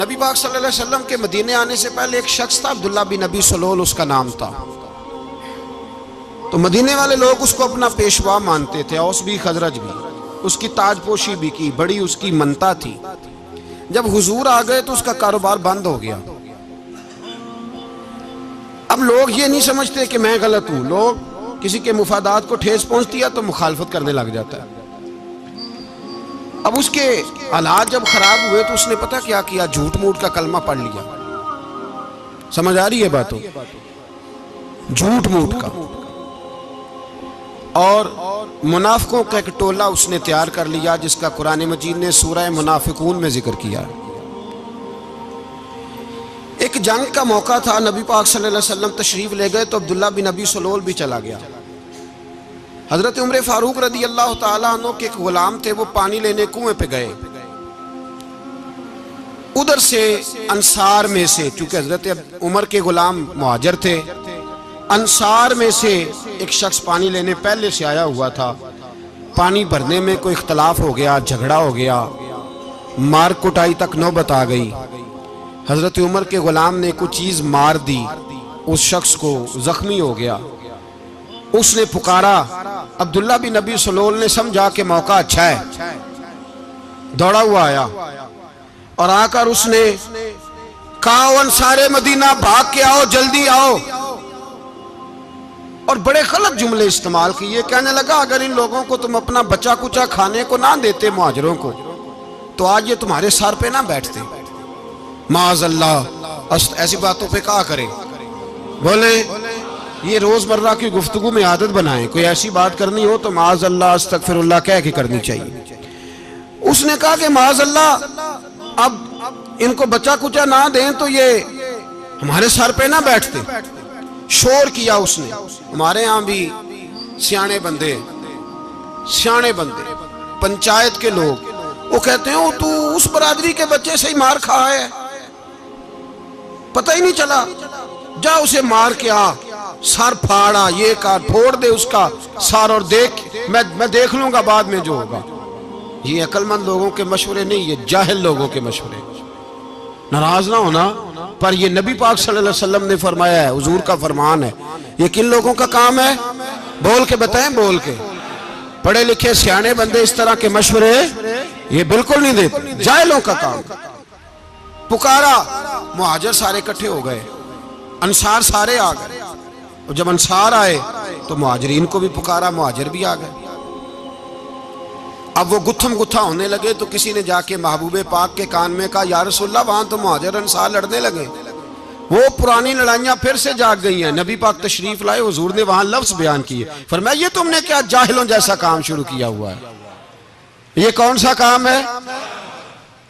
نبی پاک صلی اللہ علیہ وسلم کے مدینے آنے سے پہلے ایک شخص تھا، عبداللہ بن ابی سلول اس کا نام تھا۔ تو مدینے والے لوگ اس کو اپنا پیشوا مانتے تھے، اوس بھی خزرج بھی، اس کی تاج پوشی بھی کی، بڑی اس کی منتا تھی۔ جب حضور آ گئے تو اس کا کاروبار بند ہو گیا۔ اب لوگ یہ نہیں سمجھتے کہ میں غلط ہوں، لوگ کسی کے مفادات کو ٹھیس پہنچتی ہے تو مخالفت کرنے لگ جاتا ہے۔ اب اس کے حالات جب خراب ہوئے تو اس نے پتہ کیا کیا، جھوٹ موٹ کا کلمہ پڑھ لیا۔ سمجھ آ رہی ہے باتوں؟ جھوٹ موٹ کا، اور منافقوں کا ایک ٹولہ اس نے تیار کر لیا جس کا قرآن مجید نے سورہ منافقون میں ذکر کیا۔ ایک جنگ کا موقع تھا، نبی پاک صلی اللہ علیہ وسلم تشریف لے گئے تو عبداللہ بن ابی سلول بھی چلا گیا۔ حضرت عمر فاروق رضی اللہ تعالیٰ عنہ کے ایک غلام تھے، وہ پانی لینے کنویں پہ گئے۔ ادھر سے انصار میں سے، چونکہ حضرت عمر کے غلام مہاجر تھے، انصار میں سے ایک شخص پانی لینے پہلے سے آیا ہوا تھا۔ پانی بھرنے میں کوئی اختلاف ہو گیا، جھگڑا ہو گیا، مار کٹائی تک نوبت آ گئی۔ حضرت عمر کے غلام نے کچھ چیز مار دی، اس شخص کو زخمی ہو گیا۔ اس نے پکارا، عبداللہ بن ابی سلول نے سمجھا کہ موقع اچھا ہے، دوڑا ہوا آیا اور آ کر اس نے کہا، انصار مدینہ بھاگ کے آؤ، جلدی آؤ، اور بڑے غلط جملے استعمال کیے۔ کہنے لگا اگر ان لوگوں کو تم اپنا بچا کچا کھانے کو نہ دیتے مہاجروں کو تو آج یہ تمہارے سر پہ نہ بیٹھتے۔ معاذ اللہ، ایسی باتوں پہ کہا کرے، بولے یہ روز مرہ کی گفتگو میں عادت بنائیں، کوئی ایسی بات کرنی ہو تو معاذ اللہ استغفر اللہ کہہ کے کرنی چاہیے۔ اس نے کہا کہ معاذ اللہ اب ان کو بچا کچا نہ دیں تو یہ ہمارے سر پہ نہ بیٹھتے۔ شور کیا اس نے۔ ہمارے ہاں بھی سیانے بندے پنچایت کے لوگ وہ کہتے ہیں تو اس برادری کے بچے سے ہی مار کھا ہے، پتہ ہی نہیں چلا، جا اسے مار کے آ، سر پھاڑا، یہ کہا پھوڑ دے اس کا سر اور دیکھ میں دیکھ لوں گا بعد میں جو ہوگا۔ یہ عقل مند لوگوں کے مشورے نہیں، یہ جاہل لوگوں کے مشورے۔ ناراض نہ ہونا، پر یہ نبی پاک صلی اللہ علیہ وسلم نے فرمایا ہے، حضور کا فرمان ہے۔ یہ کن لوگوں کا کام ہے؟ بول کے بتائیں، بول کے۔ پڑھے لکھے سیانے بندے اس طرح کے مشورے یہ بالکل نہیں دیتے، جاہلوں کا کام۔ پکارا، مہاجر سارے اکٹھے ہو گئے، انصار سارے آ گئے، اور جب انصار آئے تو مہاجرین کو بھی پکارا، مہاجر بھی آ گئے۔ اب وہ گتھم گتھا ہونے لگے تو کسی نے جا کے محبوب پاک کے کان میں کہا، یا رسول اللہ وہاں تو مہاجر انصار لڑنے لگے، وہ پرانی لڑائیاں پھر سے جاگ گئی ہیں۔ نبی پاک تشریف لائے، حضور نے وہاں لفظ بیان کیے، فرمایا یہ تم نے کیا جاہلوں جیسا کام شروع کیا ہوا ہے؟ یہ کون سا کام ہے؟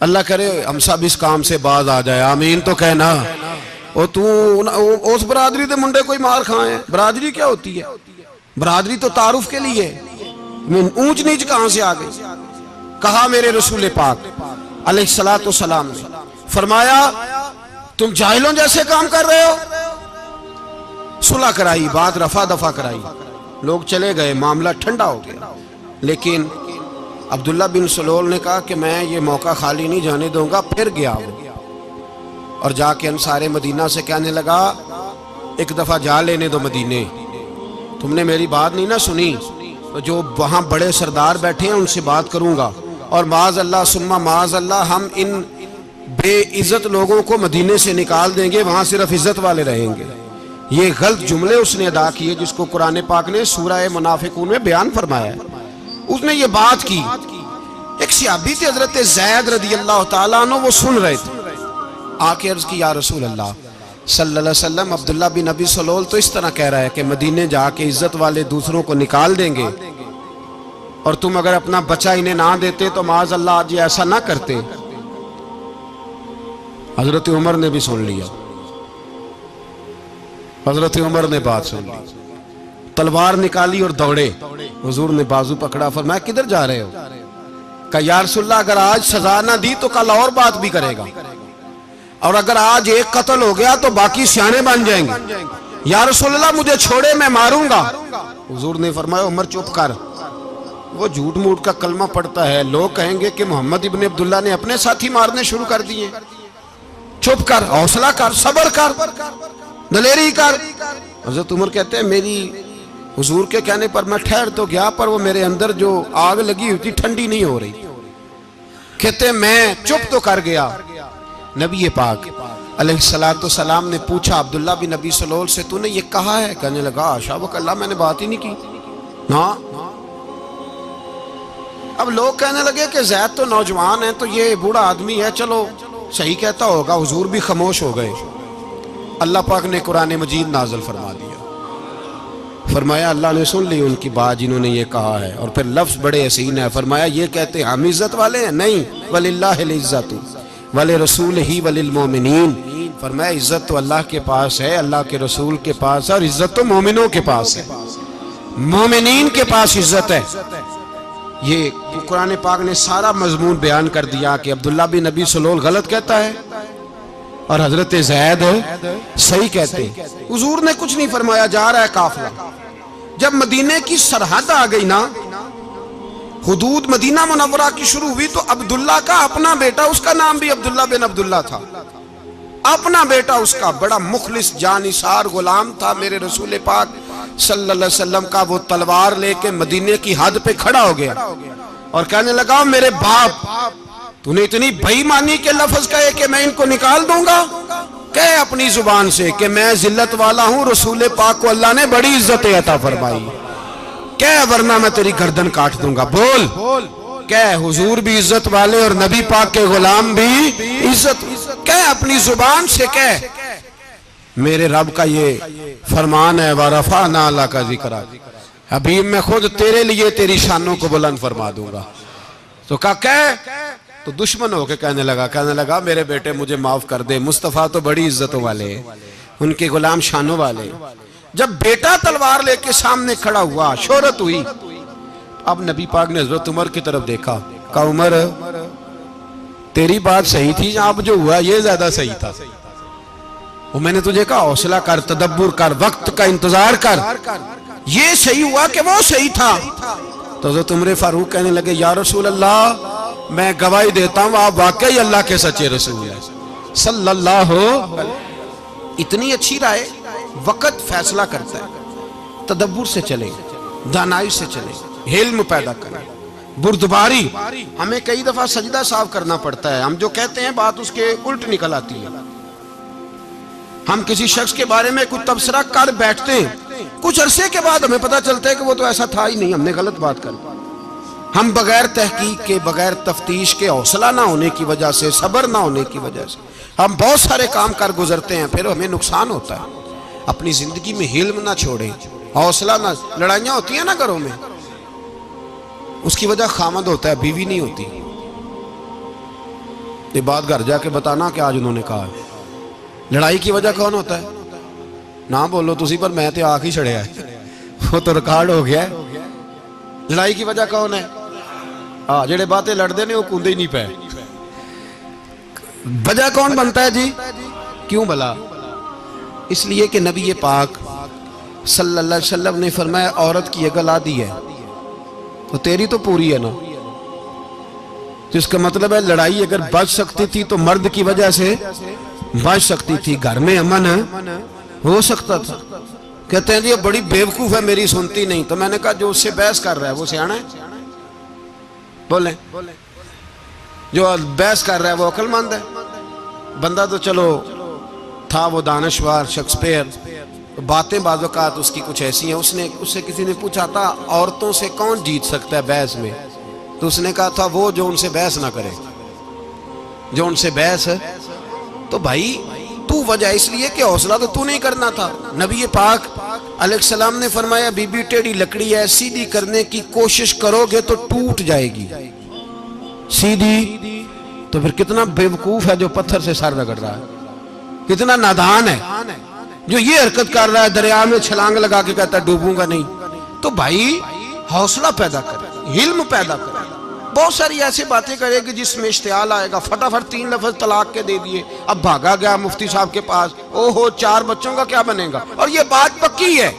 اللہ کرے ہم سب اس کام سے باز آ جائے، آمین تو کہنا۔ اس برادری دے منڈے کوئی مار کھائیں، برادری کیا ہوتی ہے؟ برادری تو تعارف کے لیے، اونچ نیچ کہاں سے آ گئی؟ کہا میرے رسول پاک علیہ السلام نے، فرمایا تم جاہلوں جیسے کام کر رہے ہو۔ صلح کرائی، بات رفع دفع کرائی، لوگ چلے گئے، معاملہ ٹھنڈا ہو گیا۔ لیکن عبداللہ بن سلول نے کہا کہ میں یہ موقع خالی نہیں جانے دوں گا۔ پھر گیا وہ اور جا کے انصار مدینہ سے کہنے لگا، ایک دفعہ جا لینے دو مدینے، تم نے میری بات نہیں نہ سنی تو جو وہاں بڑے سردار بیٹھے ہیں ان سے بات کروں گا، اور معاذ اللہ ثم معاذ اللہ ہم ان بے عزت لوگوں کو مدینے سے نکال دیں گے، وہاں صرف عزت والے رہیں گے۔ یہ غلط جملے اس نے ادا کیے جس کو قرآن پاک نے سورہ منافقون میں بیان فرمایا ہے۔ اس نے یہ بات کی، ایک صحابی تھے حضرت زید رضی اللہ تعالیٰ عنہ، وہ سن رہے تھے، آ کے عرض کی، یا رسول اللہ صلی اللہ علیہ وسلم عبداللہ بن ابی سلول تو اس طرح کہہ رہا ہے کہ مدینے جا کے عزت والے دوسروں کو نکال دیں گے، اور تم اگر اپنا بچہ انہیں نہ دیتے تو معاذ اللہ آج یہ ایسا نہ کرتے۔ حضرت عمر نے بھی سن لیا، حضرت عمر نے بات سن لی، تلوار نکالی اور دوڑے۔ حضور نے بازو پکڑا، فرمایا کدھر جا رہے ہو؟ کہا یا رسول اللہ اگر آج سزا نہ دی تو کل اور بات بھی کرے گا، اور اگر آج ایک قتل ہو گیا تو باقی سیانے بن جائیں گے۔ یا رسول اللہ مجھے چھوڑے، میں ماروں گا۔ حضور نے فرمایا عمر چپ کر، وہ جھوٹ موٹ کا کلمہ پڑھتا ہے، لوگ کہیں گے کہ محمد ابن عبداللہ نے اپنے ساتھی مارنے شروع کر دیے۔ چپ کر، حوصلہ کر، صبر کر، دلیری کر۔ حضرت عمر کہتے ہیں میری حضور کے کہنے پر میں ٹھہر تو گیا، پر وہ میرے اندر جو آگ لگی ہوئی تھی ٹھنڈی نہیں ہو رہی۔ کہتے ہیں میں چپ تو کر گیا۔ نبی پاک علیہ السلام نے پوچھا عبداللہ بن ابی سلول سے تو نے یہ کہا ہے؟ کہنے لگا حاشا و کلا، میں نے بات ہی نہیں کی۔ ہاں، اب لوگ کہنے لگے کہ زید تو نوجوان ہے تو یہ بوڑھا آدمی ہے، چلو صحیح کہتا ہوگا۔ حضور بھی خاموش ہو گئے۔ اللہ پاک نے قرآن مجید نازل فرما دیا، فرمایا اللہ نے سن لی ان کی بات جنہوں نے یہ کہا ہے، اور پھر لفظ بڑے حسین ہے، فرمایا یہ کہتے ہم عزت والے ہیں؟ نہیں، وَلِلَّهِ الْعِزَّةُ وَلِرَسُولِهِ وَلِلْمُؤْمِنِينَ، فرمایا عزت تو اللہ کے پاس ہے، اللہ کے رسول کے پاس ہے، اور عزت تو مومنوں کے پاس ہے، مومنین کے پاس عزت ہے۔ یہ قرآن پاک نے سارا مضمون بیان کر دیا کہ عبداللہ بن ابی سلول غلط کہتا ہے اور حضرت زید صحیح کہتے ہیں۔ حضور نے کچھ نہیں فرمایا، جا رہا ہے قافلہ۔ جب مدینے کی سرحد آ گئی نا، حدود مدینہ منورہ کی شروع ہوئی، تو عبداللہ کا اپنا بیٹا، اس کا نام بھی عبداللہ بن عبداللہ تھا، اپنا بیٹا اس کا بڑا مخلص جانثار غلام تھا میرے رسول پاک صلی اللہ علیہ وسلم کا، وہ تلوار لے کے مدینے کی حد پہ کھڑا ہو گیا اور کہنے لگا میرے باپ تو نے اتنی بے ایمانی کے لفظ کہے کہ میں ان کو نکال دوں گا؟ کہے اپنی زبان سے کہ میں ذلت والا ہوں، رسول پاک کو اللہ نے بڑی عزت عطا فرمائی، کہے ورنہ میں تیری گردن کاٹ دوں گا۔ بول، کہے حضور بھی عزت والے اور نبی پاک کے غلام بھی عزت، کہے اپنی زبان سے، کہے میرے رب کا یہ فرمان ہے وَرَفَعْنَا لَكَ ذِكْرَكَ، حبیب میں خود تیرے لیے تیری شانوں کو بلند فرما دوں گا۔ تو تو دشمن ہو کے کہنے لگا میرے بیٹے مجھے معاف کر دے، مصطفیٰ تو بڑی عزتوں والے ہیں، ان کے غلام شانوں والے۔ جب بیٹا تلوار لے کے سامنے کھڑا ہوا، شہرت ہوئی، اب نبی پاک نے حضرت عمر کی طرف دیکھا، کہا عمر تیری بات صحیح تھی، اب جو ہوا یہ زیادہ صحیح تھا۔ وہ میں نے تجھے کہا حوصلہ کر، تدبر کر، وقت کا انتظار کر، یہ صحیح ہوا کہ وہ صحیح تھا؟ تو حضرت عمر فاروق کہنے لگے یا رسول اللہ میں گواہی دیتا ہوں آپ واقعی اللہ کے سچے رسول ہیں صلی اللہ علیہ۔ اتنی اچھی رائے، وقت فیصلہ کرتا ہے، تدبر سے چلے، دانائی سے چلے، علم پیدا کریں، بردباری۔ ہمیں کئی دفعہ سجدہ صاف کرنا پڑتا ہے، ہم جو کہتے ہیں بات اس کے الٹ نکل آتی ہے۔ ہم کسی شخص کے بارے میں کچھ تبصرہ کر بیٹھتے ہیں، کچھ عرصے کے بعد ہمیں پتہ چلتا ہے کہ وہ تو ایسا تھا ہی نہیں، ہم نے غلط بات کر دی۔ ہم بغیر تحقیق کے، بغیر تفتیش کے، حوصلہ نہ ہونے کی وجہ سے، صبر نہ ہونے کی وجہ سے ہم بہت سارے کام کر گزرتے ہیں، پھر ہمیں نقصان ہوتا ہے۔ اپنی زندگی میں حلم نہ چھوڑیں، حوصلہ نہ، لڑائیاں ہوتی ہیں نا گھروں میں، اس کی وجہ خامد ہوتا ہے، بیوی نہیں ہوتی۔ یہ بات گھر جا کے بتانا کہ آج انہوں نے کہا ہے۔ لڑائی کی وجہ کون ہوتا ہے؟ نہ بولو تسی، پر میں تے آنکھ ہی چھڑیا ہے، وہ تو ریکارڈ ہو گیا ہے۔ لڑائی کی وجہ کون ہے؟ جڑے باتیں لڑتے ہیں وہ کندے ہی نہیں پے۔ وجہ کون بنتا ہے جی؟ کیوں بلا؟ اس لیے کہ نبی پاک صلی اللہ علیہ وسلم نے فرمایا عورت کی اگل آدھی ہے تو تیری تو پوری ہے نا، جس کا مطلب ہے لڑائی اگر بچ سکتی تھی تو مرد کی وجہ سے بچ سکتی تھی، گھر میں امن ہو سکتا تھا۔ کہتے ہیں جی بڑی بیوقوف ہے میری سنتی نہیں، تو میں نے کہا جو اس سے بحث کر رہا ہے وہ سیانا ہے؟ بولیں، جو بحث کر رہا ہے وہ عقل مند ہے؟ بندہ تو چلو تھا وہ دانشور شیکسپیئر، باتیں بعض اوقات اس کی کچھ ایسی ہیں، اس سے کسی نے پوچھا تھا عورتوں سے کون جیت سکتا ہے بحث میں، تو اس نے کہا تھا وہ جو ان سے بحث نہ کرے، جو ان سے بحث ہے۔ تو بھائی تو وجہ اس لیے کہ حوصلہ تو نہیں کرنا تھا۔ نبی پاک علیہ السلام نے فرمایا بی بی ٹیڑھی لکڑی ہے، سیدھی کرنے کی کوشش کرو گے تو ٹوٹ جائے گی، سیدھی تو پھر کتنا بیوقوف ہے جو پتھر سے سر رگڑ رہا ہے، کتنا نادان ہے جو یہ حرکت کر رہا ہے، دریا میں چھلانگ لگا کے کہتا ہے ڈوبوں گا نہیں۔ تو بھائی حوصلہ پیدا کرے، علم پیدا کرے، بہت ساری ایسی باتیں کرے گی جس میں اشتعال آئے گا، فٹافٹ 3 لفظ طلاق کے دے دیے، اب بھاگا گیا مفتی صاحب کے پاس، اوہو 4 بچوں کا کیا بنے گا؟ اور یہ بات پکی ہے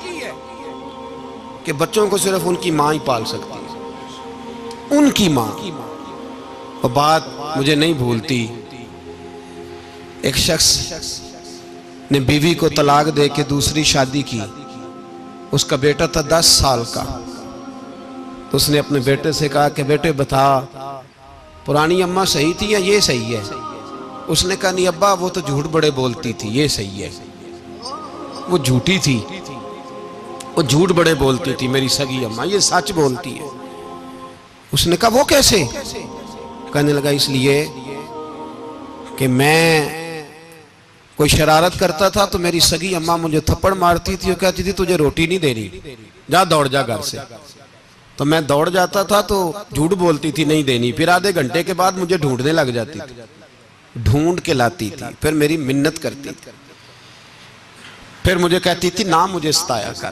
کہ بچوں کو صرف ان کی ماں ہی پال سکتی ہے، ان کی ماں۔ اور بات مجھے نہیں بھولتی ایک شخص نے بیوی کو طلاق دے کے دوسری شادی کی. اس کا بیٹا تھا 10 سال کا. تو اس نے اپنے بیٹے سے کہا کہ بیٹے بتا پرانی اماں صحیح تھی یا یہ صحیح ہے؟ اس نے کہا نہیں ابا وہ تو جھوٹ بڑے بولتی تھی، یہ صحیح ہے. وہ جھوٹی تھی، وہ جھوٹ بڑے بولتی تھی میری سگی اماں، یہ سچ بولتی ہے. اس نے کہا وہ کیسے؟ کہنے لگا اس لیے کہ میں کوئی شرارت کرتا تھا تو میری سگی اماں مجھے تھپڑ مارتی تھی اور کہتی تھی تجھے روٹی نہیں دے رہی، جا دوڑ جا گھر سے. تو میں دوڑ جاتا تھا تو جھوٹ بولتی تھی نہیں دینی، پھر آدھے گھنٹے کے بعد مجھے ڈھونڈنے لگ جاتی تھی، ڈھونڈ کے لاتی تھی، پھر میری منت کرتی تھی، پھر مجھے کہتی تھی نہ مجھے ستایا کر،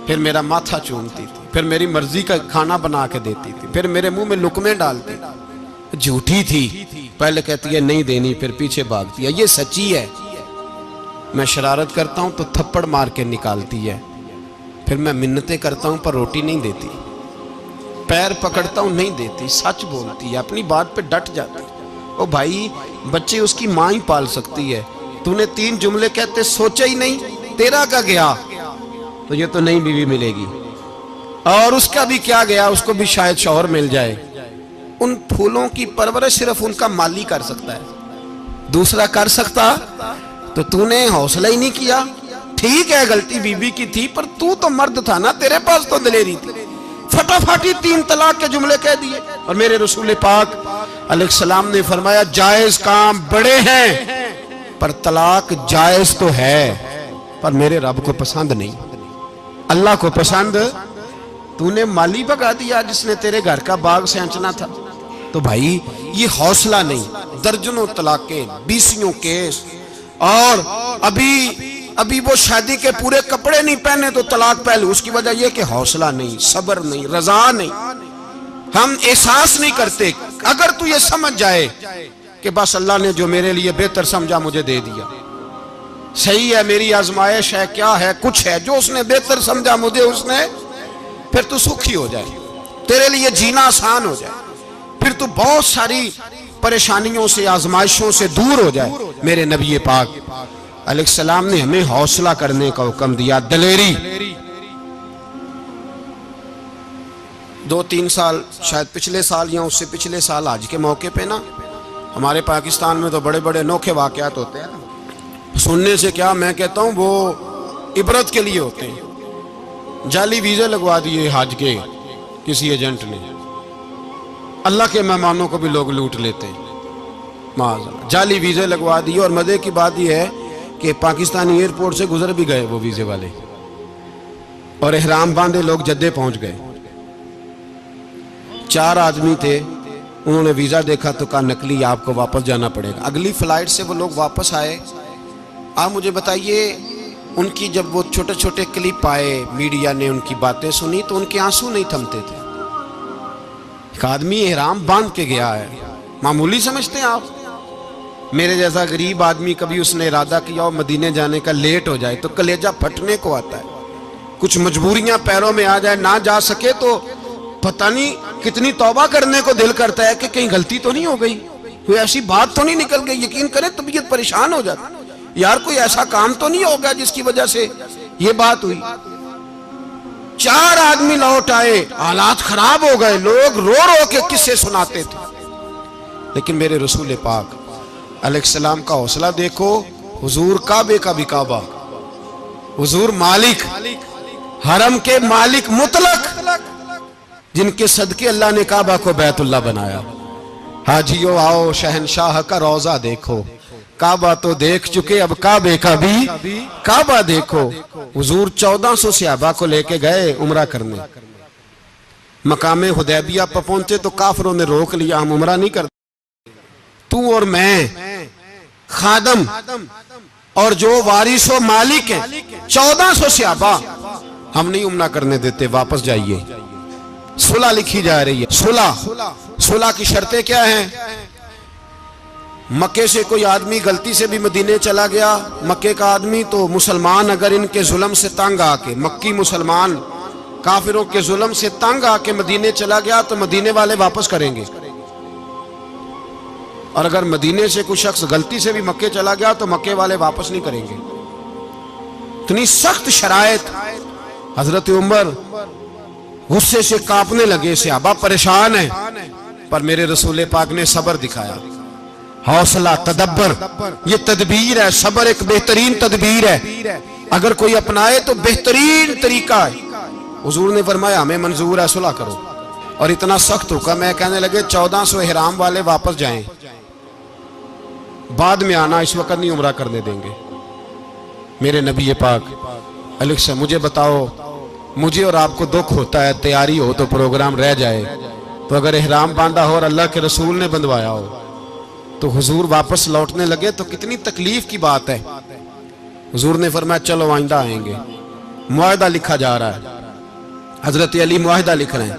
پھر میرا ماتھا چومتی تھی، پھر میری مرضی کا کھانا بنا کے دیتی تھی، پھر میرے منہ میں لقمے ڈالتی تھی. جھوٹی تھی، پہلے کہتی ہے نہیں دینی پھر پیچھے بھاگتی ہے. یہ سچی ہے، میں شرارت کرتا ہوں تو تھپڑ مار کے نکالتی ہے، پھر میں منتیں کرتا ہوں پر روٹی نہیں دیتی، پیر پکڑتا ہوں نہیں دیتی. سچ بولتی ہے، اپنی بات پہ ڈٹ جاتی. او بھائی بچے اس کی ماں ہی پال سکتی ہے، تو نے 3 جملے کہتے سوچا ہی نہیں، تیرا کا گیا تو یہ تو نئی بیوی ملے گی، اور اس کا بھی کیا گیا، اس کو بھی شاید شوہر مل جائے. ان پھولوں کی پرورش صرف ان کا مالی کر سکتا ہے، دوسرا کر سکتا؟ تو نے حوصلہ ہی نہیں کیا. ٹھیک ہے غلطی بیوی کی تھی پر تو مرد تھا نا، تیرے پاس تو دلیری تھی. فٹافٹی 3 طلاق کے جملے کہہ دیے. اور میرے رسول پاک علیہ السلام نے فرمایا جائز کام بڑے ہیں پر طلاق جائز تو ہے پر میرے رب کو پسند نہیں، اللہ کو پسند. تو نے مالی بگا دیا جس نے تیرے گھر کا باغ سینچنا تھا. تو بھائی یہ حوصلہ نہیں، درجنوں طلاقیں، 20 کیس، اور ابھی وہ شادی کے پورے کپڑے نہیں پہنے تو طلاق پہلے. اس کی وجہ یہ کہ حوصلہ نہیں، صبر نہیں، رضا نہیں، ہم احساس نہیں کرتے. اگر تو یہ سمجھ جائے کہ بس اللہ نے جو میرے لیے بہتر سمجھا مجھے دے دیا، صحیح ہے میری آزمائش ہے، کیا ہے کچھ ہے جو اس نے بہتر سمجھا مجھے اس نے، پھر تو سکھی ہو جائے، تیرے لیے جینا آسان ہو جائے، پھر تو بہت ساری پریشانیوں سے آزمائشوں سے دور ہو جائے. میرے نبی پاک علیہ السلام نے ہمیں حوصلہ کرنے کا حکم دیا، دلیری. 2-3 سال شاید پچھلے سال یا اس سے پچھلے سال حج کے موقع پہ نا ہمارے پاکستان میں تو بڑے بڑے انوکھے واقعات ہوتے ہیں. سننے سے کیا میں کہتا ہوں وہ عبرت کے لیے ہوتے ہیں. جعلی ویزے لگوا دیے حج کے کسی ایجنٹ نے، اللہ کے مہمانوں کو بھی لوگ لوٹ لیتے ہیں، معاذ اللہ. جعلی ویزے لگوا دیے، اور مزے کی بات یہ ہے کہ پاکستانی ایئرپورٹ سے گزر بھی گئے وہ ویزے والے، اور احرام باندھے لوگ جدے پہنچ گئے. 4 آدمی تھے، انہوں نے ویزا دیکھا تو کہا نقلی آپ کو واپس جانا پڑے گا. اگلی فلائٹ سے وہ لوگ واپس آئے. آپ مجھے بتائیے ان کی جب وہ چھوٹے چھوٹے کلپ آئے، میڈیا نے ان کی باتیں سنی تو ان کے آنسو نہیں تھمتے تھے. ایک آدمی احرام باندھ کے گیا ہے، معمولی سمجھتے ہیں آپ؟ میرے جیسا غریب آدمی کبھی اس نے ارادہ کیا ہو مدینے جانے کا، لیٹ ہو جائے تو کلیجہ پھٹنے کو آتا ہے. کچھ مجبوریاں پیروں میں آ جائے، نہ جا سکے تو پتہ نہیں کتنی توبہ کرنے کو دل کرتا ہے کہ کہیں غلطی تو نہیں ہو گئی، کوئی ایسی بات تو نہیں نکل گئی. یقین کریں طبیعت پریشان ہو جاتی، یار کوئی ایسا کام تو نہیں ہوگا جس کی وجہ سے یہ بات ہوئی. 4 آدمی لوٹ آئے، حالات خراب ہو گئے، لوگ رو رو کے قصے سناتے تھے. لیکن میرے رسول پاک علیہ السلام کا حوصلہ دیکھو. حضور کعبے کا بھی کعبہ، حضور مالک، حرم کے مالک مطلق، جن کے صدقے اللہ نے کعبہ کو بیت اللہ بنایا. حاجیو آؤ شہنشاہ کا روضہ دیکھو، کعبہ تو دیکھ چکے اب کعبے کا بھی کعبہ دیکھو. حضور 1400 صحابہ کو لے کے گئے عمرہ کرنے. مقام حدیبیہ پر پہنچے تو کافروں نے روک لیا، ہم عمرہ نہیں کرتے. تو اور میں خادم اور جو وارث و مالک ہیں 1400 صحابہ، ہم نہیں عمرہ کرنے دیتے، واپس جائیے. صلح لکھی جا رہی ہے. صلح کی شرطیں کیا ہیں؟ مکے سے کوئی آدمی غلطی سے بھی مدینے چلا گیا، مکے کا آدمی، تو مسلمان اگر ان کے ظلم سے تنگ آ کے، مکی مسلمان کافروں کے ظلم سے تنگ آ کے مدینے چلا گیا تو مدینے والے واپس کریں گے. اور اگر مدینے سے کوئی شخص غلطی سے بھی مکے چلا گیا تو مکے والے واپس نہیں کریں گے. اتنی سخت شرائط. حضرت عمر غصے سے کانپنے لگے, صحابہ پریشان ہیں, پر میرے رسول پاک نے صبر دکھایا, حوصلہ, تدبر. یہ تدبیر ہے, صبر ایک بہترین تدبیر ہے, اگر کوئی اپنائے تو بہترین طریقہ ہے. حضور نے فرمایا ہمیں منظور ہے, صلح کرو. اور اتنا سخت حکم ہے, کہنے لگے 1400 احرام والے واپس جائیں, بعد میں آنا, اس وقت نہیں عمرہ کرنے دیں گے. میرے نبی پاک علیہ السلام, مجھے بتاؤ, مجھے اور آپ کو دکھ ہوتا ہے تیاری ہو تو پروگرام رہ جائے, تو اگر احرام باندھا ہو اور اللہ کے رسول نے بندھوایا ہو تو حضور واپس لوٹنے لگے تو کتنی تکلیف کی بات ہے. حضور نے فرمایا چلو آئندہ آئیں گے. معاہدہ لکھا جا رہا ہے, حضرت علی معاہدہ لکھ رہے ہیں,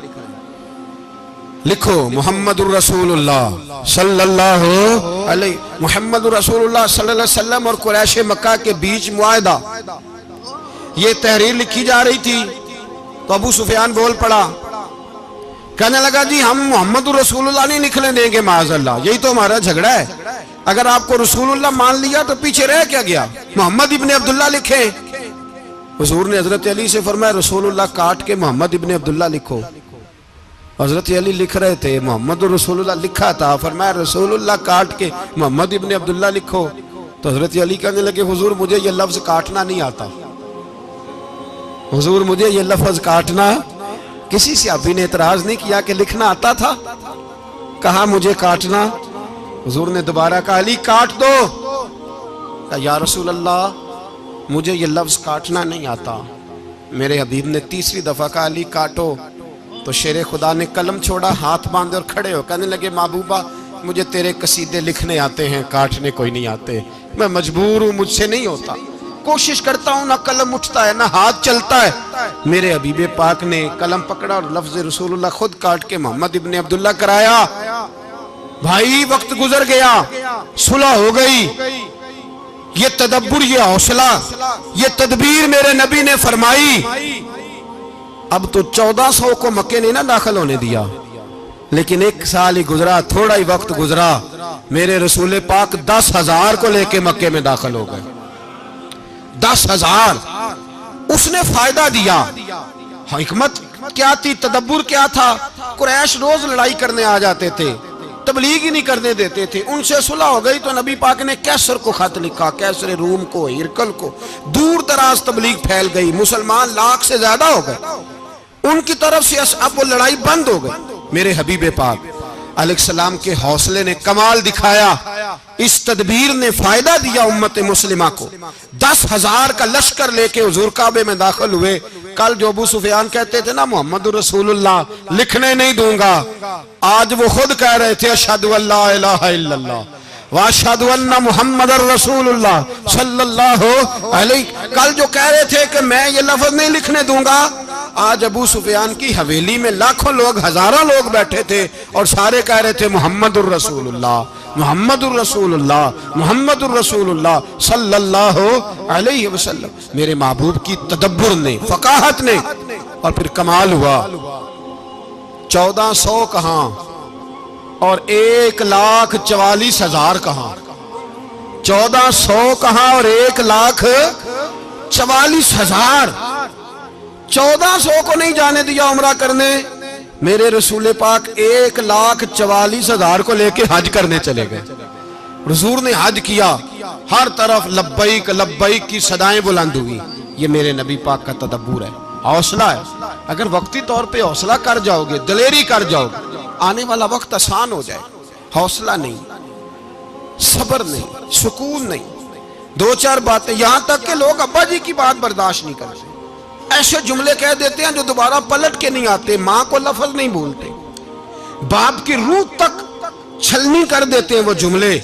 لکھو محمد الرسول اللہ صلی اللہ علیہ محمد الرسول اللہ صلی اللہ علیہ وسلم اور قریش مکہ کے بیچ معاہدہ. یہ تحریر لکھی جا رہی تھی تو ابو سفیان بول پڑا, کہنے لگا جی ہم محمد الرسول اللہ نہیں نکلنے دیں گے معاذ اللہ, یہی تو ہمارا جھگڑا ہے. اگر آپ کو رسول اللہ مان لیا تو پیچھے رہ کیا گیا, محمد ابن عبداللہ لکھیں. حضور نے حضرت علی سے فرمایا رسول اللہ کاٹ کے محمد ابن عبداللہ لکھو. حضرت علی لکھ رہے تھے, محمد رسول اللہ لکھا تھا, فرمایا رسول اللہ کاٹ کے محمد ابن عبداللہ لکھو. تو حضرت علی کہنے لگے حضور مجھے یہ لفظ کاٹنا نہیں آتا, حضور مجھے یہ لفظ کاٹنا. کسی صحابی نے اعتراض نہیں کیا کہ لکھنا آتا تھا, کہا مجھے کاٹنا. حضور نے دوبارہ کہا علی کاٹ دو. کہا یا رسول اللہ مجھے یہ لفظ کاٹنا نہیں آتا. میرے حبیب نے تیسری دفعہ کہا علی کاٹو. تو شیر خدا نے قلم چھوڑا, ہاتھ باندھے اور کھڑے ہو کہنے لگے محبوبہ مجھے تیرے قصیدے لکھنے آتے ہیں, کاٹنے کوئی نہیں آتے. میں مجبور ہوں, مجھ سے نہیں ہوتا, کوشش کرتا ہوں, نہ قلم اٹھتا ہے نہ ہاتھ چلتا ہے. میرے حبیب پاک نے قلم پکڑا اور لفظ رسول اللہ خود کاٹ کے محمد ابن عبداللہ کرایا. بھائی وقت گزر گیا, صلح ہو گئی. یہ تدبر, یہ حوصلہ, یہ تدبیر میرے نبی نے فرمائی. اب تو 1400 کو مکے نے نہ داخل ہونے دیا, لیکن ایک سال ہی گزرا, تھوڑا ہی وقت گزرا, میرے رسول پاک 10,000 کو لے کے مکے میں داخل ہو گئے. 10,000. اس نے فائدہ دیا. حکمت کیا تھی, تدبر کیا تھا. قریش روز لڑائی کرنے آ جاتے تھے, تبلیغ ہی نہیں کرنے دیتے تھے. ان سے صلح ہو گئی تو نبی پاک نے کیسر کو خط لکھا, کیسر روم کو, ہرکل کو. دور دراز تبلیغ پھیل گئی, مسلمان 100,000 سے زیادہ ہو گئے. ان کی طرف سے اب وہ لڑائی بند ہو گئی. میرے حبیب پاک علیہ السلام کے حوصلے نے کمال دکھایا, اس تدبیر نے فائدہ دیا امت مسلمہ کو. 10,000 کا لشکر لے کے حضور کعبے میں داخل ہوئے. کل جو ابو سفیان کہتے تھے نا محمد رسول اللہ لکھنے نہیں دوں گا, آج وہ خود کہہ رہے تھے اشہد ان لا الہ الا اللہ واشہد ان محمد رسول اللہ صلی اللہ علیہ. کل جو کہہ رہے تھے کہ میں یہ لفظ نہیں لکھنے دوں گا, آج ابو سفیان کی حویلی میں لاکھوں لوگ, ہزاروں لوگ بیٹھے تھے اور سارے کہہ رہے تھے محمد الرسول اللہ محمد الرسول اللہ محمد الرسول اللہ صلی اللہ علیہ وسلم. میرے محبوب کی تدبر نے, فقاہت نے, اور پھر کمال ہوا. 1400 کہاں اور 1,44,000 کہاں. 1400 کہاں اور 1,44,000. 1400 کو نہیں جانے دیا عمرہ کرنے. میرے رسول پاک 1,44,000 کو لے کے حج کرنے چلے گئے. حضور نے حج کیا, ہر طرف لبیک لبیک کی صدائیں بلند ہوئی. یہ میرے نبی پاک کا تدبر ہے, حوصلہ ہے. اگر وقتی طور پہ حوصلہ کر جاؤ گے, دلیری کر جاؤ گے, آنے والا وقت آسان ہو جائے. حوصلہ نہیں, صبر نہیں, سکون نہیں, 2-4 باتیں, یہاں تک کہ لوگ ابا جی کی بات برداشت نہیں کرتے, ایسے جملے کہہ دیتے ہیں جو دوبارہ پلٹ کے نہیں آتے. ماں کو لفظ نہیں بولتے, باپ کی روح تک چھلنی کر دیتے ہیں وہ جملے.